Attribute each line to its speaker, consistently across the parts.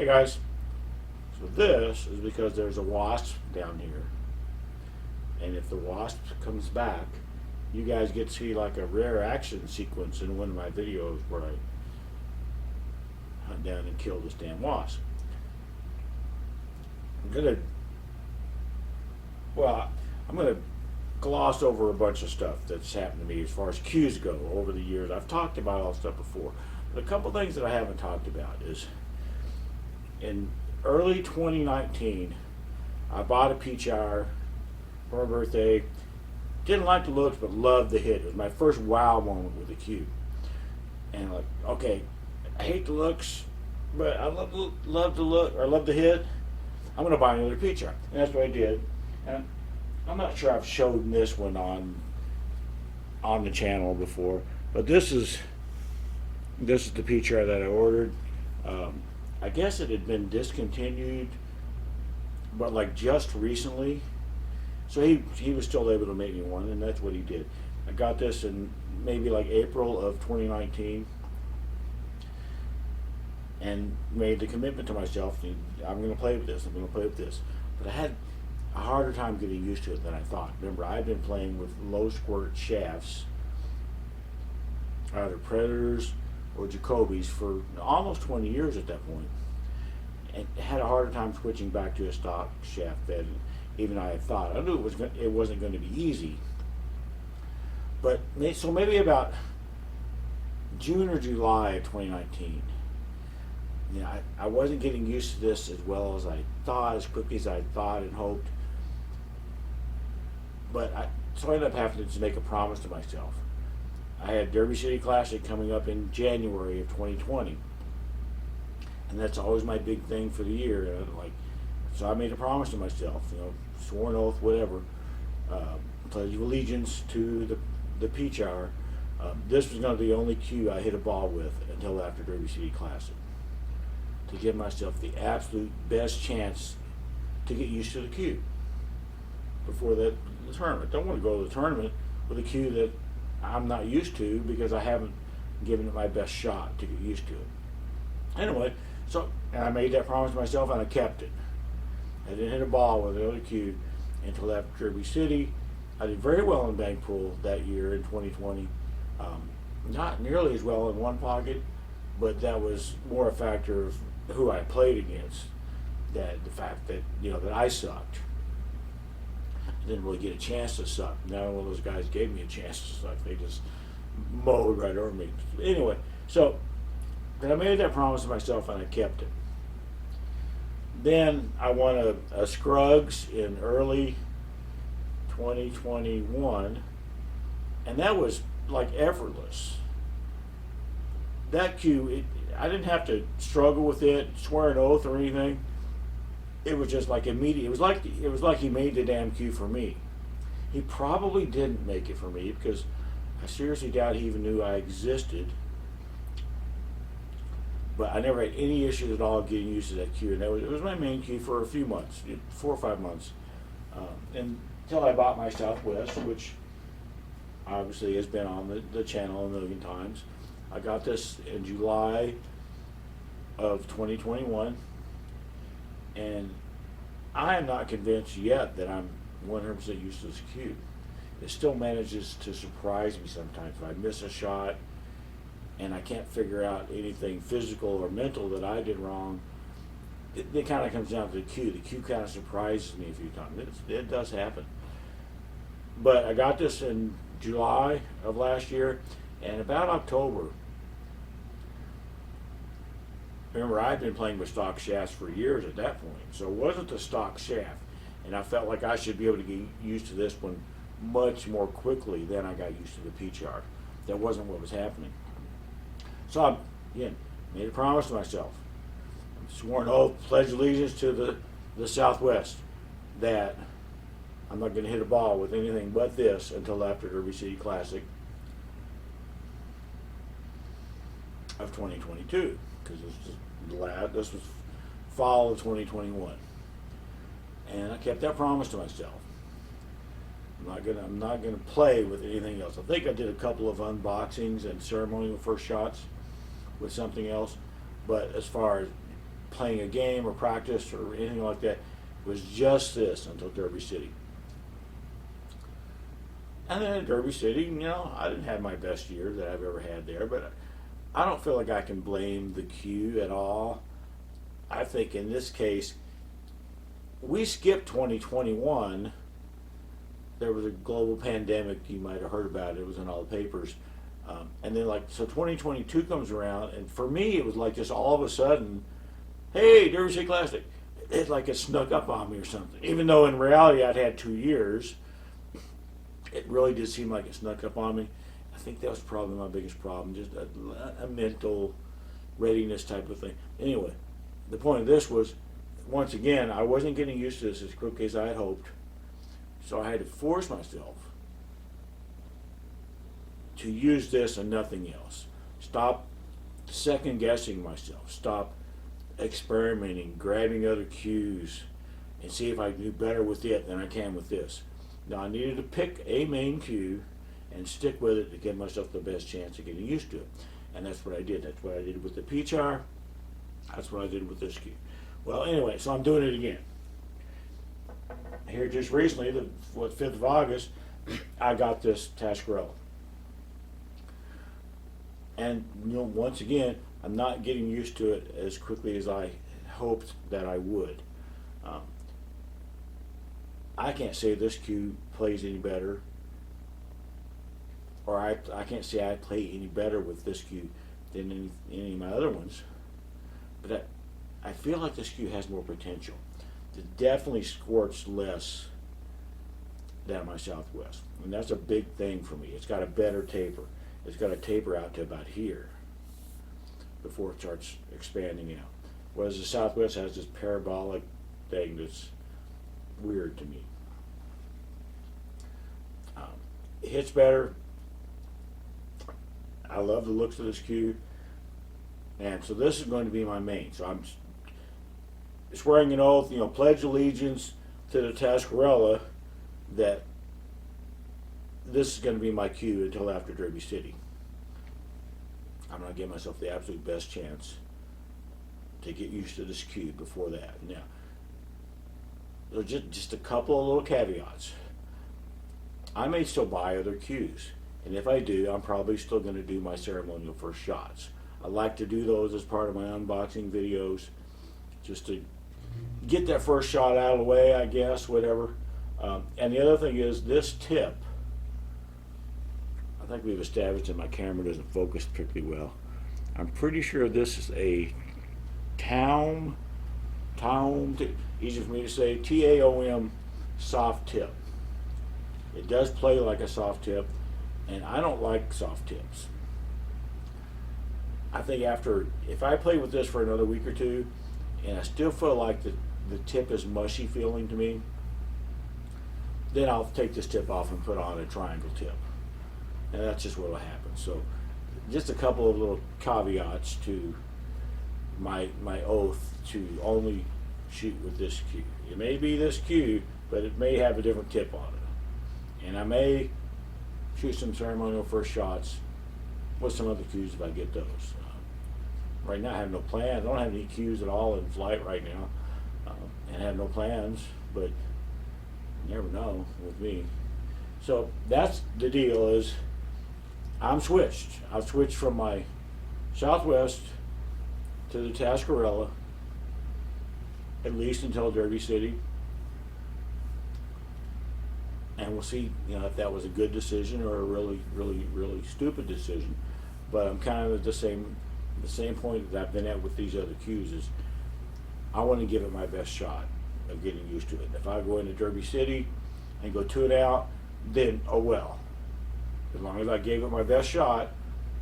Speaker 1: Hey guys, so this is because there's a wasp down here, and if the wasp comes back, you guys get to see like a rare action sequence in one of my videos where I hunt down and kill this damn wasp. I'm gonna, well, I'm gonna gloss over a bunch of stuff that's happened to me as far as cues go over the years. I've talked about all this stuff before, but a couple things that I haven't talked about is in early 2019, I bought a Peach-R for my birthday. Didn't like the looks, but loved the hit. It was my first wow moment with a cue. And like, okay, I hate the looks, but I love the look, or love the hit. I'm gonna buy another Peach-R, and that's what I did. And I'm not sure I've shown this one on the channel before, but this is the Peach-R that I ordered. I guess it had been discontinued, but like just recently. So he was still able to make me one, and that's what he did. I got this in maybe like April of 2019, and made the commitment to myself. I'm going to play with this. I'm going to play with this. But I had a harder time getting used to it than I thought. Remember, I've been playing with low squirt shafts, either Predators or Jacobys, for almost 20 years at that point, and had a harder time switching back to a stock shaft bed. Even I had thought. I knew it wasn't going to be easy. But so maybe about June or July of 2019, I wasn't getting used to this as well as I thought, as quickly as I thought and hoped. But so I ended up having to make a promise to myself. I had Derby City Classic coming up in January of 2020, and that's always my big thing for the year. So I made a promise to myself, sworn oath, whatever, pledge of allegiance to the Peach-R. This was going to be the only cue I hit a ball with until after Derby City Classic, to give myself the absolute best chance to get used to the cue before the tournament. Don't want to go to the tournament with a cue that I'm not used to because I haven't given it my best shot to get used to it. Anyway, and I made that promise to myself, and I kept it. I didn't hit a ball with another cue until after Derby City. I did very well in bank pool that year in 2020. Not nearly as well in one pocket, but that was more a factor of who I played against. That the fact that that I sucked. I didn't really get a chance to suck. None of those guys gave me a chance to suck. They just mowed right over me. Anyway, so I made that promise to myself, and I kept it. Then I won a Scruggs in early 2021, and that was like effortless. That cue, I didn't have to struggle with it, swear an oath or anything. It was just like immediate. It was like he made the damn cue for me. He probably didn't make it for me because I seriously doubt he even knew I existed. But I never had any issues at all getting used to that cue, and it was my main cue for a few months, 4 or 5 months, until I bought my Southwest, which obviously has been on the channel a million times. I got this in July of 2021, and I am not convinced yet that I'm 100% used to this cue. It still manages to surprise me sometimes. If I miss a shot and I can't figure out anything physical or mental that I did wrong, it kind of comes down to the cue. The cue kind of surprises me a few times. It does happen. But I got this in July of last year, and about October, remember I'd been playing with stock shafts for years at that point, so it wasn't the stock shaft, and I felt like I should be able to get used to this one much more quickly than I got used to the Peach-R. That wasn't what was happening. So I, again, made a promise to myself. Sworn oath, pledge allegiance to the Southwest, that I'm not going to hit a ball with anything but this until after Derby City Classic of 2022, because this was fall of 2021, and I kept that promise to myself. I'm not gonna play with anything else. I think I did a couple of unboxings and ceremonial first shots with something else, but as far as playing a game or practice or anything like that. It was just this until Derby City. And then at Derby City, I didn't have my best year that I've ever had there, but I don't feel like I can blame the cue at all. I think in this case, we skipped 2021. There was a global pandemic, you might have heard about it. It was in all the papers. And then so 2022 comes around, and for me it was like just all of a sudden, hey, Derby City Classic. It's like it snuck up on me or something. Even though in reality I'd had 2 years, it really did seem like it snuck up on me. I think that was probably my biggest problem, just a mental readiness type of thing. Anyway, the point of this was, once again, I wasn't getting used to this as quickly as I had hoped. So I had to force myself to use this and nothing else. Stop second guessing myself. Stop experimenting, grabbing other cues, and see if I can do better with it than I can with this. Now I needed to pick a main cue and stick with it to give myself the best chance of getting used to it. And that's what I did. That's what I did with the P-Char. That's what I did with this cue. Well, anyway, so I'm doing it again. Here just recently, the 5th of August, I got this Tascarella. And once again, I'm not getting used to it as quickly as I hoped that I would. I can't say this cue plays any better, or I can't say I play any better with this cue than any of my other ones. But I feel like this cue has more potential. It definitely squirts less than my Southwest, and that's a big thing for me. It's got a better taper. It's got to taper out to about here before it starts expanding out. Whereas the Southwest has this parabolic thing that's weird to me. It hits better. I love the looks of this cue. And so this is going to be my main. So I'm swearing an oath, pledge allegiance to the Tascarella, that this is going to be my cue until after Derby City. I'm going to give myself the absolute best chance to get used to this cue before that. Now, there's just a couple of little caveats. I may still buy other cues, and if I do, I'm probably still going to do my ceremonial first shots. I like to do those as part of my unboxing videos, just to get that first shot out of the way, I guess, whatever. And the other thing is this tip. I think we've established that my camera doesn't focus particularly well. I'm pretty sure this is a Taom, easy for me to say, Taom soft tip. It does play like a soft tip, and I don't like soft tips. I think if I play with this for another week or two, and I still feel like the tip is mushy feeling to me, then I'll take this tip off and put on a triangle tip. And that's just what will happen. So just a couple of little caveats to my oath to only shoot with this cue. It may be this cue, but it may have a different tip on it. And I may shoot some ceremonial first shots with some other cues if I get those. Right now I have no plan. I don't have any cues at all in flight right now, and I have no plans, but you never know with me. So that's the deal. Is I'm switched. I've switched from my Southwest to the Tascarella, at least until Derby City. And we'll see, if that was a good decision or a really, really, really stupid decision. But I'm kind of at the same point that I've been at with these other cues. Is I want to give it my best shot of getting used to it. If I go into Derby City and go 2 out, then oh well. As long as I gave it my best shot,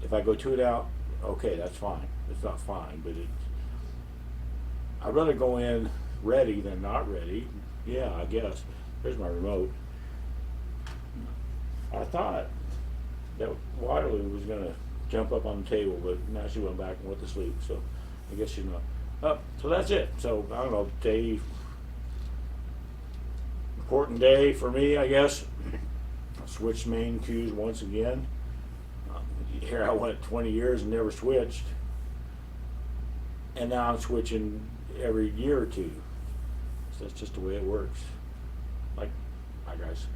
Speaker 1: if I go 2 out, okay, that's fine. It's not fine, but I'd rather go in ready than not ready. Yeah, I guess. There's my remote. I thought that Waterloo was going to jump up on the table, but now she went back and went to sleep, so I guess she's not. So that's it. So, I don't know, important day for me, I guess. I switched main cues once again. Here I went 20 years and never switched. and now I'm switching every year or two. So that's just the way it works. Like, bye guys.